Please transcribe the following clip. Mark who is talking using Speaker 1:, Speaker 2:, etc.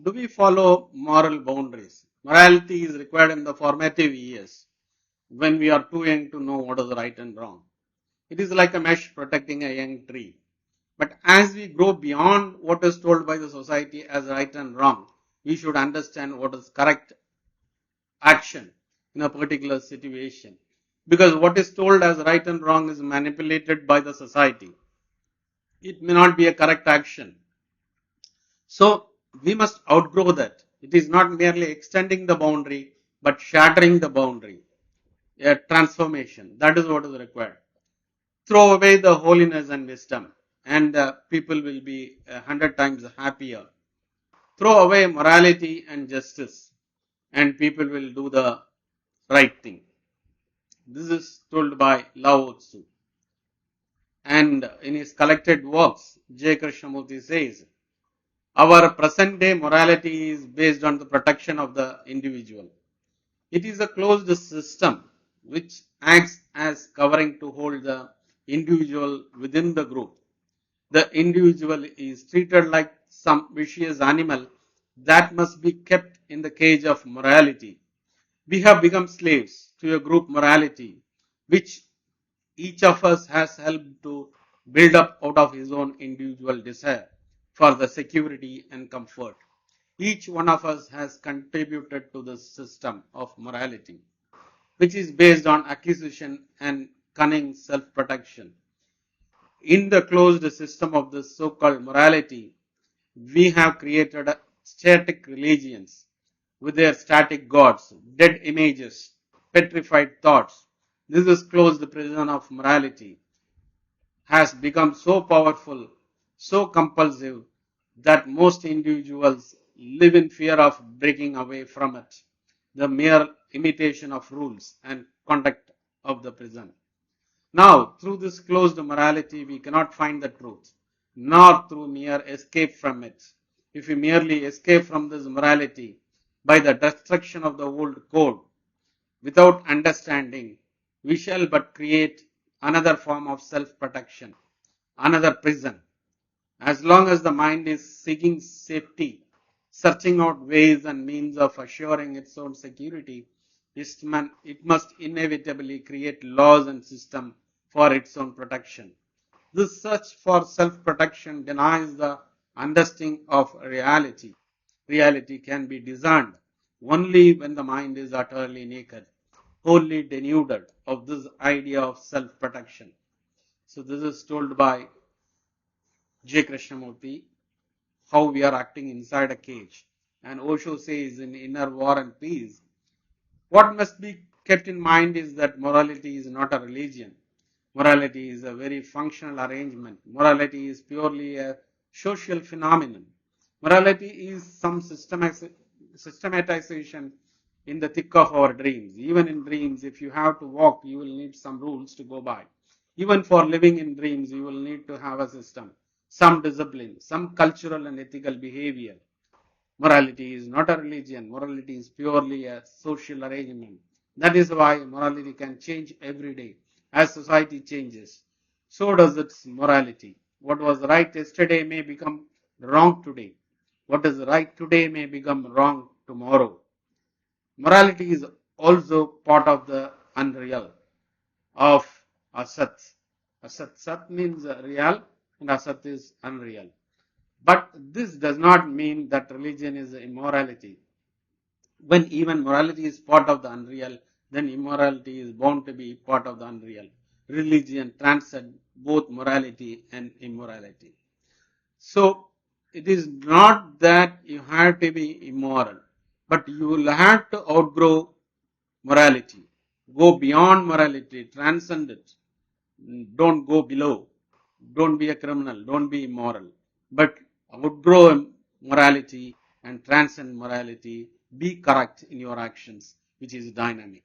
Speaker 1: Do we follow moral boundaries? Morality is required in the formative years when we are too young to know what is right and wrong. It is like a mesh protecting a young tree. But as we grow beyond what is told by the society as right and wrong, we should understand what is correct action in a particular situation. Because what is told as right and wrong is manipulated by the society. It may not be a correct action. So we must outgrow that. It is not merely extending the boundary, but shattering the boundary. A transformation. That is what is required. Throw away the holiness and wisdom, and people will be 100 times happier. Throw away morality and justice, and people will do the right thing. This is told by Lao Tzu. And in his collected works, J. Krishnamurti says, our present day morality is based on the protection of the individual. It is a closed system which acts as covering to hold the individual within the group. The individual is treated like some vicious animal that must be kept in the cage of morality. We have become slaves to a group morality, which each of us has helped to build up out of his own individual desire for the security and comfort. Each one of us has contributed to the system of morality, which is based on acquisition and cunning self-protection. In the closed system of this so-called morality, we have created static religions with their static gods, dead images, petrified thoughts. This is closed prison of morality has become so powerful, so compulsive that most individuals live in fear of breaking away from it. The mere imitation of rules and conduct of the prison. Now, through this closed morality, we cannot find the truth, nor through mere escape from it. If we merely escape from this morality by the destruction of the old code, without understanding, we shall but create another form of self-protection, another prison. As long as the mind is seeking safety, searching out ways and means of assuring its own security, it must inevitably create laws and systems for its own protection. This search for self-protection denies the understanding of reality. Reality can be discerned only when the mind is utterly naked, wholly denuded of this idea of self-protection. So this is told by J. Krishnamurti, how we are acting inside a cage. And Osho says in Inner War and Peace, what must be kept in mind is that morality is not a religion. Morality is a very functional arrangement. Morality is purely a social phenomenon. Morality is some systematization in the thick of our dreams. Even in dreams, if you have to walk, you will need some rules to go by. Even for living in dreams, you will need to have a system, some discipline, some cultural and ethical behavior. Morality is not a religion. Morality is purely a social arrangement. That is why morality can change every day. As society changes, so does its morality. What was right yesterday may become wrong today. What is right today may become wrong tomorrow. Morality is also part of the unreal of Asat. Sat means real and Asat is unreal. But this does not mean that religion is immorality. When even morality is part of the unreal, then immorality is bound to be part of the unreal. Religion transcends both morality and immorality. So it is not that you have to be immoral, but you will have to outgrow morality. Go beyond morality, transcend it. Don't go below. Don't be a criminal. Don't be immoral. But outgrow morality and transcend morality. Be correct in your actions, which is dynamic.